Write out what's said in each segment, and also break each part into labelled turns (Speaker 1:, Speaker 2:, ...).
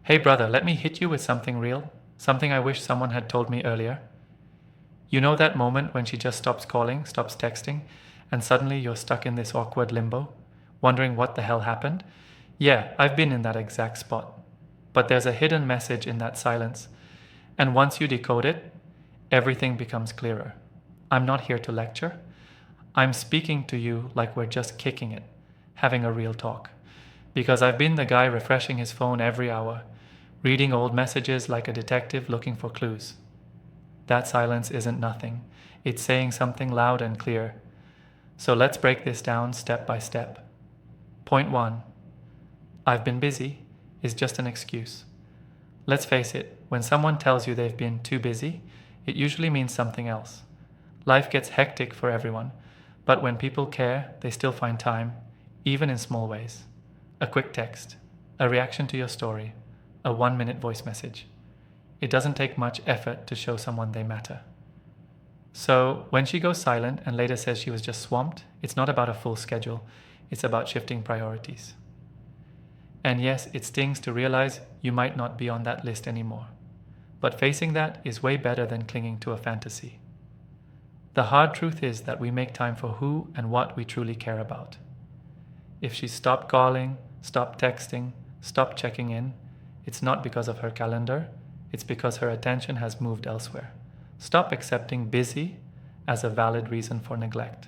Speaker 1: Hey brother, let me hit you with something real, something I wish someone had told me earlier. You know that moment when she just stops calling, stops texting, and suddenly you're stuck in this awkward limbo, wondering what the hell happened? Yeah, I've been in that exact spot. But there's a hidden message in that silence, and once you decode it, everything becomes clearer. I'm not here to lecture. I'm speaking to you like we're just kicking it, having a real talk. Because I've been the guy refreshing his phone every hour, reading old messages like a detective looking for clues. That silence isn't nothing. It's saying something loud and clear. So let's break this down step by step. Point 1. I've been busy is just an excuse. Let's face it, when someone tells you they've been too busy, it usually means something else. Life gets hectic for everyone, but when people care, they still find time, even in small ways. A quick text, a reaction to your story, a 1-minute voice message. It doesn't take much effort to show someone they matter. So when she goes silent and later says she was just swamped, it's not about a full schedule, it's about shifting priorities. And yes, it stings to realize you might not be on that list anymore. But facing that is way better than clinging to a fantasy. The hard truth is that we make time for who and what we truly care about. If she stopped calling, stopped texting, stopped checking in, it's not because of her calendar, it's because her attention has moved elsewhere. Stop accepting busy as a valid reason for neglect.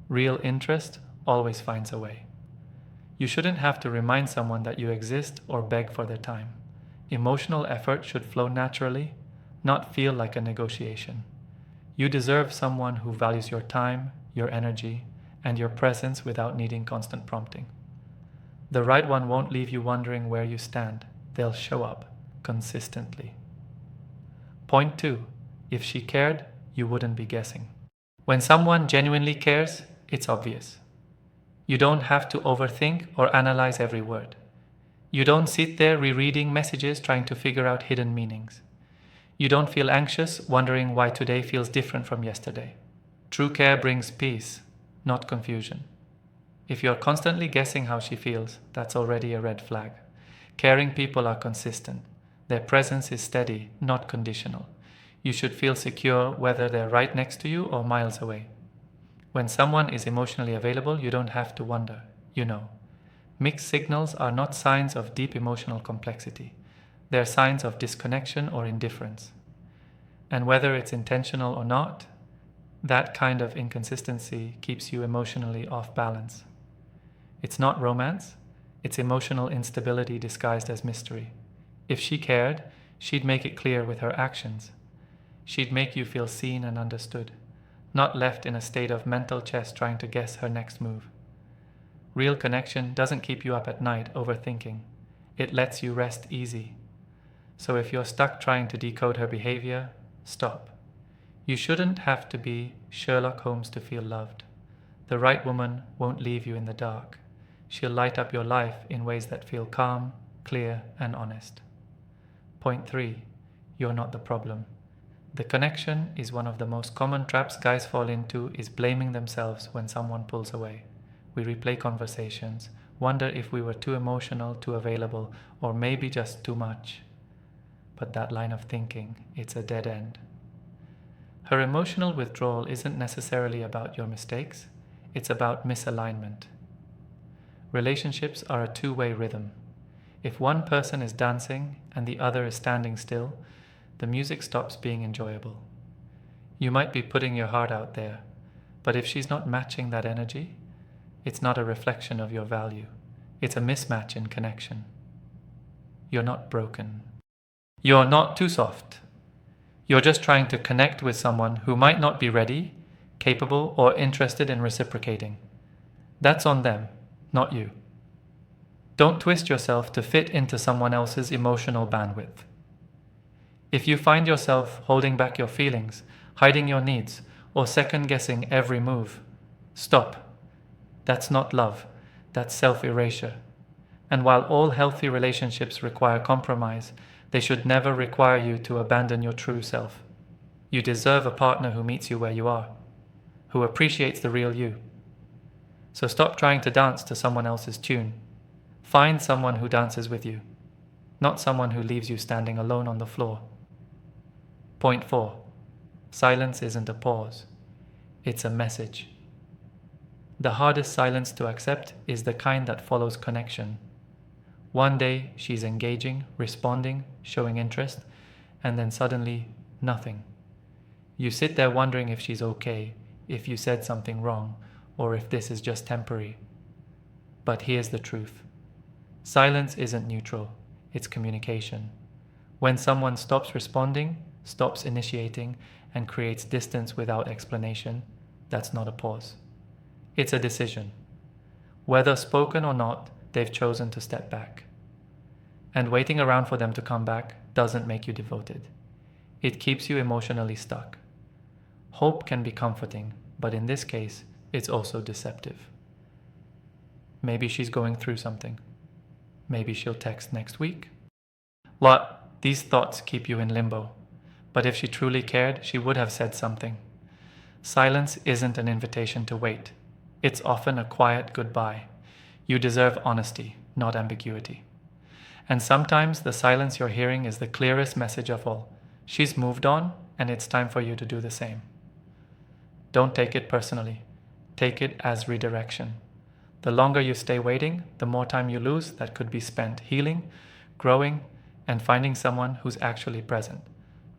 Speaker 1: Real interest always finds a way. You shouldn't have to remind someone that you exist or beg for their time. Emotional effort should flow naturally, not feel like a negotiation. You deserve someone who values your time, your energy, and your presence without needing constant prompting. The right one won't leave you wondering where you stand. They'll show up consistently. Point 2. If she cared, you wouldn't be guessing. When someone genuinely cares, it's obvious. You don't have to overthink or analyze every word. You don't sit there rereading messages trying to figure out hidden meanings. You don't feel anxious wondering why today feels different from yesterday. True care brings peace, not confusion. If you're constantly guessing how she feels, that's already a red flag. Caring people are consistent. Their presence is steady, not conditional. You should feel secure whether they're right next to you or miles away. When someone is emotionally available, you don't have to wonder. You know. Mixed signals are not signs of deep emotional complexity. They're signs of disconnection or indifference. And whether it's intentional or not, that kind of inconsistency keeps you emotionally off balance. It's not romance, it's emotional instability disguised as mystery. If she cared, she'd make it clear with her actions. She'd make you feel seen and understood, not left in a state of mental chess trying to guess her next move. Real connection doesn't keep you up at night overthinking. It lets you rest easy. So if you're stuck trying to decode her behavior, stop. You shouldn't have to be Sherlock Holmes to feel loved. The right woman won't leave you in the dark. She'll light up your life in ways that feel calm, clear, and honest. Point 3. You're not the problem. The connection is one of the most common traps guys fall into is blaming themselves when someone pulls away. We replay conversations, wonder if we were too emotional, too available, or maybe just too much. But that line of thinking, it's a dead end. Her emotional withdrawal isn't necessarily about your mistakes, it's about misalignment. Relationships are a two-way rhythm. If one person is dancing and the other is standing still, the music stops being enjoyable. You might be putting your heart out there, but if she's not matching that energy, it's not a reflection of your value. It's a mismatch in connection. You're not broken. You're not too soft. You're just trying to connect with someone who might not be ready, capable, or interested in reciprocating. That's on them, not you. Don't twist yourself to fit into someone else's emotional bandwidth. If you find yourself holding back your feelings, hiding your needs, or second-guessing every move, stop. That's not love, that's self-erasure. And while all healthy relationships require compromise, they should never require you to abandon your true self. You deserve a partner who meets you where you are, who appreciates the real you. So stop trying to dance to someone else's tune. Find someone who dances with you. not someone who leaves you standing alone on the floor. Point 4. Silence isn't a pause, it's a message. The hardest silence to accept is the kind that follows connection. One day she's engaging, responding, showing interest, and then suddenly nothing. You sit there wondering if she's okay, if you said something wrong, or if this is just temporary. But here's the truth. Silence isn't neutral, it's communication. When someone stops responding, stops initiating, and creates distance without explanation, that's not a pause. It's a decision. Whether spoken or not, they've chosen to step back. And waiting around for them to come back doesn't make you devoted. It keeps you emotionally stuck. Hope can be comforting, but in this case, it's also deceptive. Maybe she's going through something. Maybe she'll text next week. These thoughts keep you in limbo. But if she truly cared, she would have said something. Silence isn't an invitation to wait. It's often a quiet goodbye. You deserve honesty, not ambiguity. And sometimes the silence you're hearing is the clearest message of all. She's moved on, and it's time for you to do the same. Don't take it personally. Take it as redirection. The longer you stay waiting, the more time you lose that could be spent healing, growing, and finding someone who's actually present.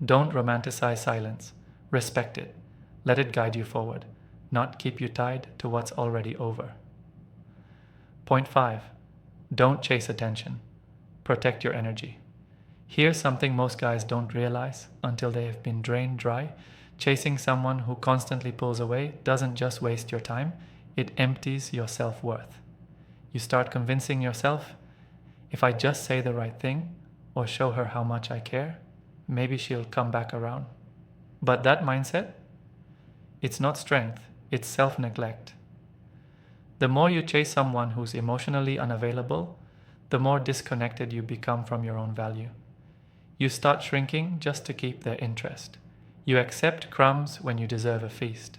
Speaker 1: Don't romanticize silence. Respect it. Let it guide you forward, not keep you tied to what's already over. Point 5. Don't chase attention. Protect your energy. Here's something most guys don't realize until they have been drained dry. Chasing someone who constantly pulls away doesn't just waste your time, it empties your self-worth. You start convincing yourself, if I just say the right thing or show her how much I care, maybe she'll come back around. But that mindset, it's not strength, it's self-neglect. The more you chase someone who's emotionally unavailable, the more disconnected you become from your own value. You start shrinking just to keep their interest. You accept crumbs when you deserve a feast.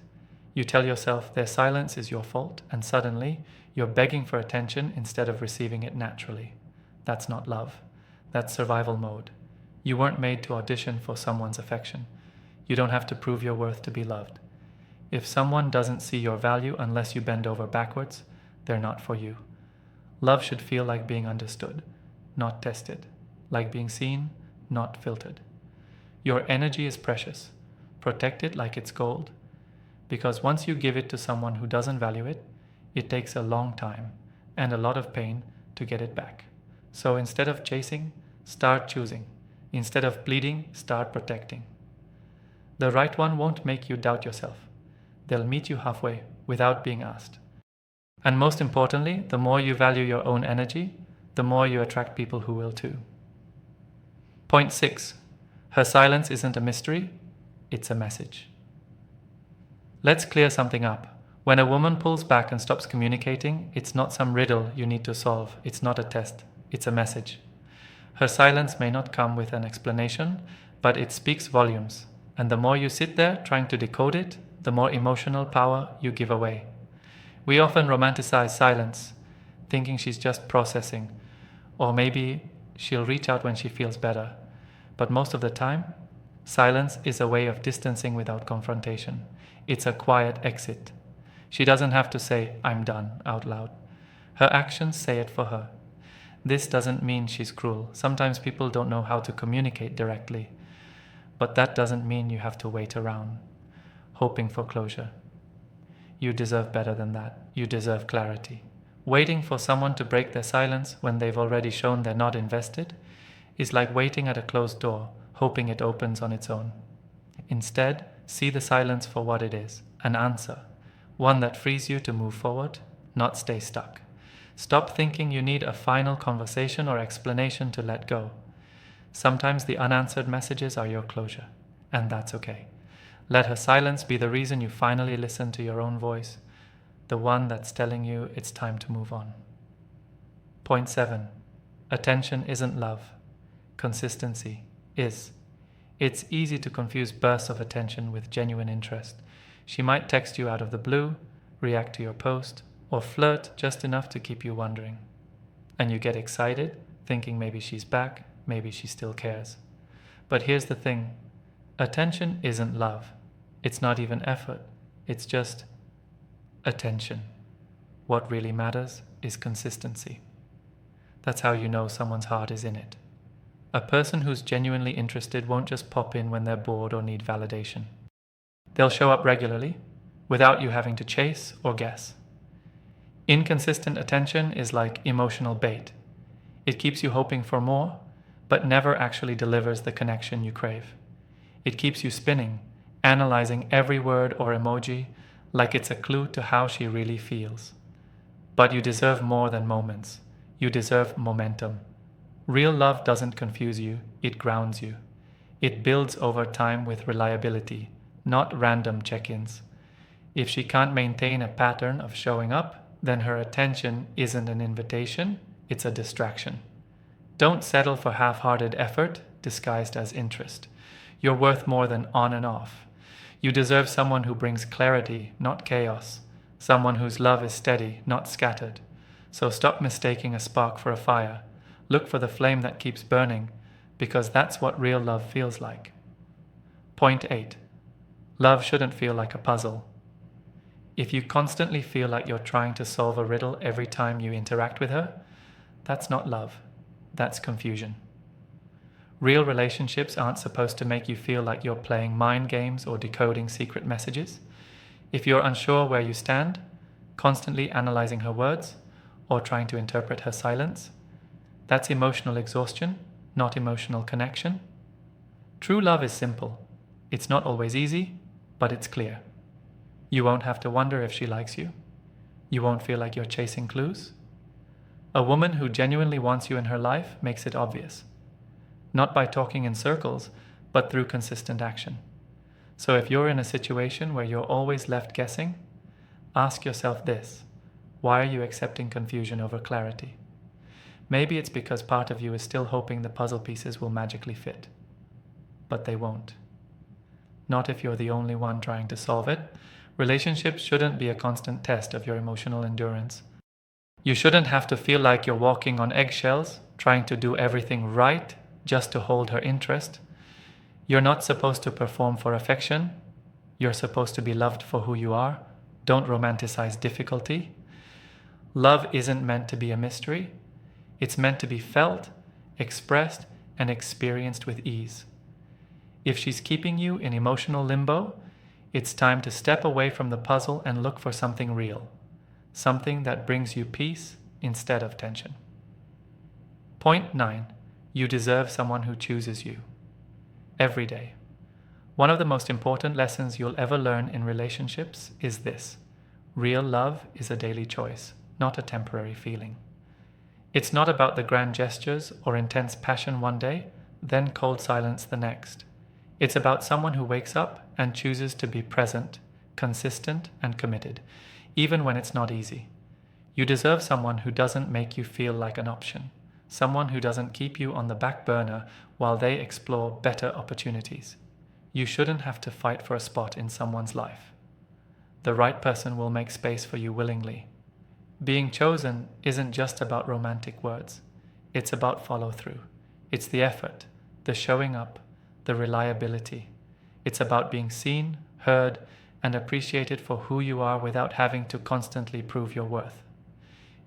Speaker 1: You tell yourself their silence is your fault, and suddenly you're begging for attention instead of receiving it naturally. That's not love. That's survival mode. You weren't made to audition for someone's affection. You don't have to prove your worth to be loved. If someone doesn't see your value unless you bend over backwards, they're not for you. Love should feel like being understood, not tested. Like being seen, not filtered. Your energy is precious. Protect it like it's gold. Because once you give it to someone who doesn't value it, it takes a long time and a lot of pain to get it back. So instead of chasing, start choosing. Instead of pleading, start protecting. The right one won't make you doubt yourself. They'll meet you halfway without being asked. And most importantly, the more you value your own energy, the more you attract people who will too. Point 6. Her silence isn't a mystery, it's a message. Let's clear something up. When a woman pulls back and stops communicating, it's not some riddle you need to solve. It's not a test. It's a message. Her silence may not come with an explanation, but it speaks volumes. And the more you sit there trying to decode it, the more emotional power you give away. We often romanticize silence, thinking she's just processing, or maybe she'll reach out when she feels better. But most of the time, silence is a way of distancing without confrontation. It's a quiet exit. She doesn't have to say, "I'm done," out loud. Her actions say it for her. This doesn't mean she's cruel. Sometimes people don't know how to communicate directly. But that doesn't mean you have to wait around, hoping for closure. You deserve better than that. You deserve clarity. Waiting for someone to break their silence when they've already shown they're not invested is like waiting at a closed door, hoping it opens on its own. Instead, see the silence for what it is, an answer, one that frees you to move forward, not stay stuck. Stop thinking you need a final conversation or explanation to let go. Sometimes the unanswered messages are your closure, and that's okay. Let her silence be the reason you finally listen to your own voice, the one that's telling you it's time to move on. Point 7. Attention isn't love. Consistency is. It's easy to confuse bursts of attention with genuine interest. She might text you out of the blue, react to your post, or flirt just enough to keep you wondering. And you get excited, thinking maybe she's back, maybe she still cares. But here's the thing, attention isn't love. It's not even effort. It's just attention. What really matters is consistency. That's how you know someone's heart is in it. A person who's genuinely interested won't just pop in when they're bored or need validation. They'll show up regularly, without you having to chase or guess. Inconsistent attention is like emotional bait. It keeps you hoping for more, but never actually delivers the connection you crave. It keeps you spinning, analyzing every word or emoji like it's a clue to how she really feels. But you deserve more than moments. You deserve momentum. Real love doesn't confuse you, it grounds you. It builds over time with reliability, not random check-ins. If she can't maintain a pattern of showing up, then her attention isn't an invitation, it's a distraction. Don't settle for half-hearted effort disguised as interest. You're worth more than on and off. You deserve someone who brings clarity, not chaos. Someone whose love is steady, not scattered. So stop mistaking a spark for a fire. Look for the flame that keeps burning, because that's what real love feels like. Point 8. Love shouldn't feel like a puzzle. If you constantly feel like you're trying to solve a riddle every time you interact with her, that's not love. That's confusion. Real relationships aren't supposed to make you feel like you're playing mind games or decoding secret messages. If you're unsure where you stand, constantly analyzing her words, or trying to interpret her silence, that's emotional exhaustion, not emotional connection. True love is simple. It's not always easy, but it's clear. You won't have to wonder if she likes you. You won't feel like you're chasing clues. A woman who genuinely wants you in her life makes it obvious. Not by talking in circles, but through consistent action. So if you're in a situation where you're always left guessing, ask yourself this: why are you accepting confusion over clarity? Maybe it's because part of you is still hoping the puzzle pieces will magically fit. But they won't. Not if you're the only one trying to solve it. Relationships shouldn't be a constant test of your emotional endurance. You shouldn't have to feel like you're walking on eggshells, trying to do everything right just to hold her interest. You're not supposed to perform for affection. You're supposed to be loved for who you are. Don't romanticize difficulty. Love isn't meant to be a mystery. It's meant to be felt, expressed, and experienced with ease. If she's keeping you in emotional limbo, it's time to step away from the puzzle and look for something real, something that brings you peace instead of tension. Point 9. You deserve someone who chooses you. Every day. One of the most important lessons you'll ever learn in relationships is this: real love is a daily choice, not a temporary feeling. It's not about the grand gestures or intense passion one day, then cold silence the next. It's about someone who wakes up and chooses to be present, consistent, and committed, even when it's not easy. You deserve someone who doesn't make you feel like an option, someone who doesn't keep you on the back burner while they explore better opportunities. You shouldn't have to fight for a spot in someone's life. The right person will make space for you willingly. Being chosen isn't just about romantic words. It's about follow-through. It's the effort, the showing up, the reliability. It's about being seen, heard, and appreciated for who you are without having to constantly prove your worth.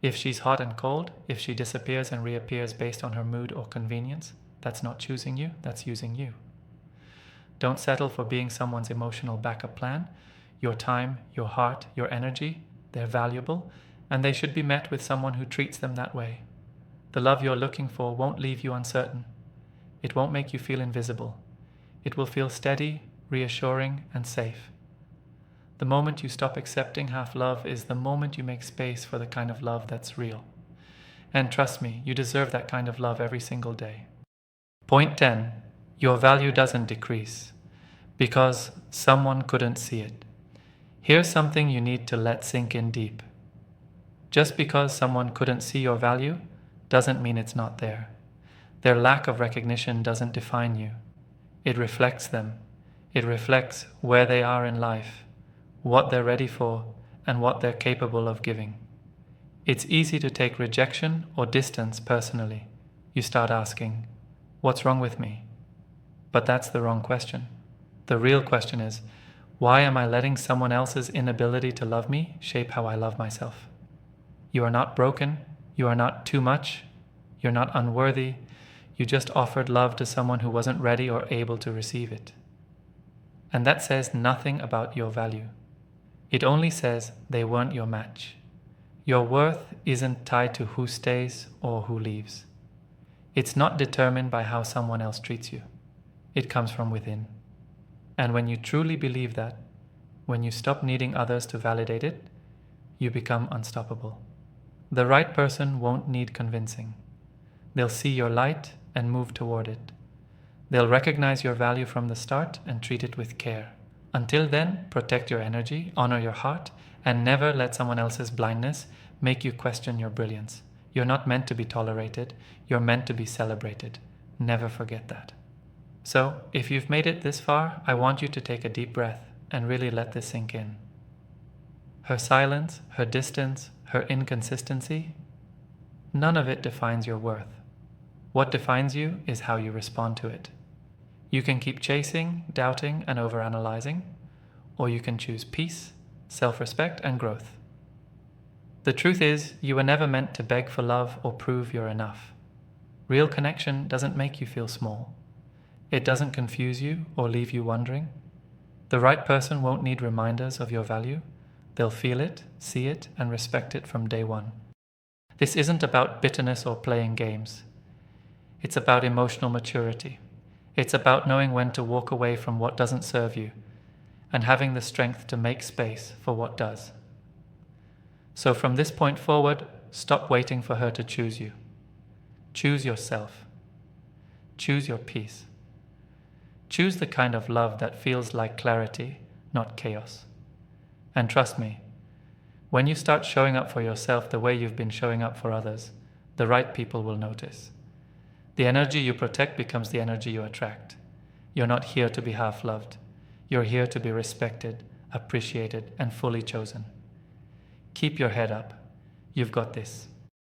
Speaker 1: If she's hot and cold, if she disappears and reappears based on her mood or convenience, that's not choosing you, that's using you. Don't settle for being someone's emotional backup plan. Your time, your heart, your energy, they're valuable, and they should be met with someone who treats them that way. The love you're looking for won't leave you uncertain. It won't make you feel invisible. It will feel steady, reassuring, and safe. The moment you stop accepting half love is the moment you make space for the kind of love that's real. And trust me, you deserve that kind of love every single day. Point 10. Your value doesn't decrease because someone couldn't see it. Here's something you need to let sink in deep. Just because someone couldn't see your value doesn't mean it's not there. Their lack of recognition doesn't define you. It reflects them. It reflects where they are in life, what they're ready for, and what they're capable of giving. It's easy to take rejection or distance personally. You start asking, What's wrong with me? But that's the wrong question. The real question is, why am I letting someone else's inability to love me shape how I love myself? You are not broken. You are not too much. You're not unworthy. You just offered love to someone who wasn't ready or able to receive it. And that says nothing about your value. It only says they weren't your match. Your worth isn't tied to who stays or who leaves. It's not determined by how someone else treats you. It comes from within. And when you truly believe that, when you stop needing others to validate it, you become unstoppable. The right person won't need convincing. They'll see your light and move toward it. They'll recognize your value from the start and treat it with care. Until then, protect your energy, honor your heart, and never let someone else's blindness make you question your brilliance. You're not meant to be tolerated. You're meant to be celebrated. Never forget that. So, if you've made it this far, I want you to take a deep breath and really let this sink in. Her silence, her distance, her inconsistency, none of it defines your worth. What defines you is how you respond to it. You can keep chasing, doubting, and overanalyzing, or you can choose peace, self-respect, and growth. The truth is, you were never meant to beg for love or prove you're enough. Real connection doesn't make you feel small. It doesn't confuse you or leave you wondering. The right person won't need reminders of your value. They'll feel it, see it, and respect it from day one. This isn't about bitterness or playing games. It's about emotional maturity. It's about knowing when to walk away from what doesn't serve you and having the strength to make space for what does. So from this point forward, stop waiting for her to choose you. Choose yourself. Choose your peace. Choose the kind of love that feels like clarity, not chaos. And trust me, when you start showing up for yourself the way you've been showing up for others, the right people will notice. The energy you protect becomes the energy you attract. You're not here to be half-loved. You're here to be respected, appreciated, and fully chosen. Keep your head up. You've got this.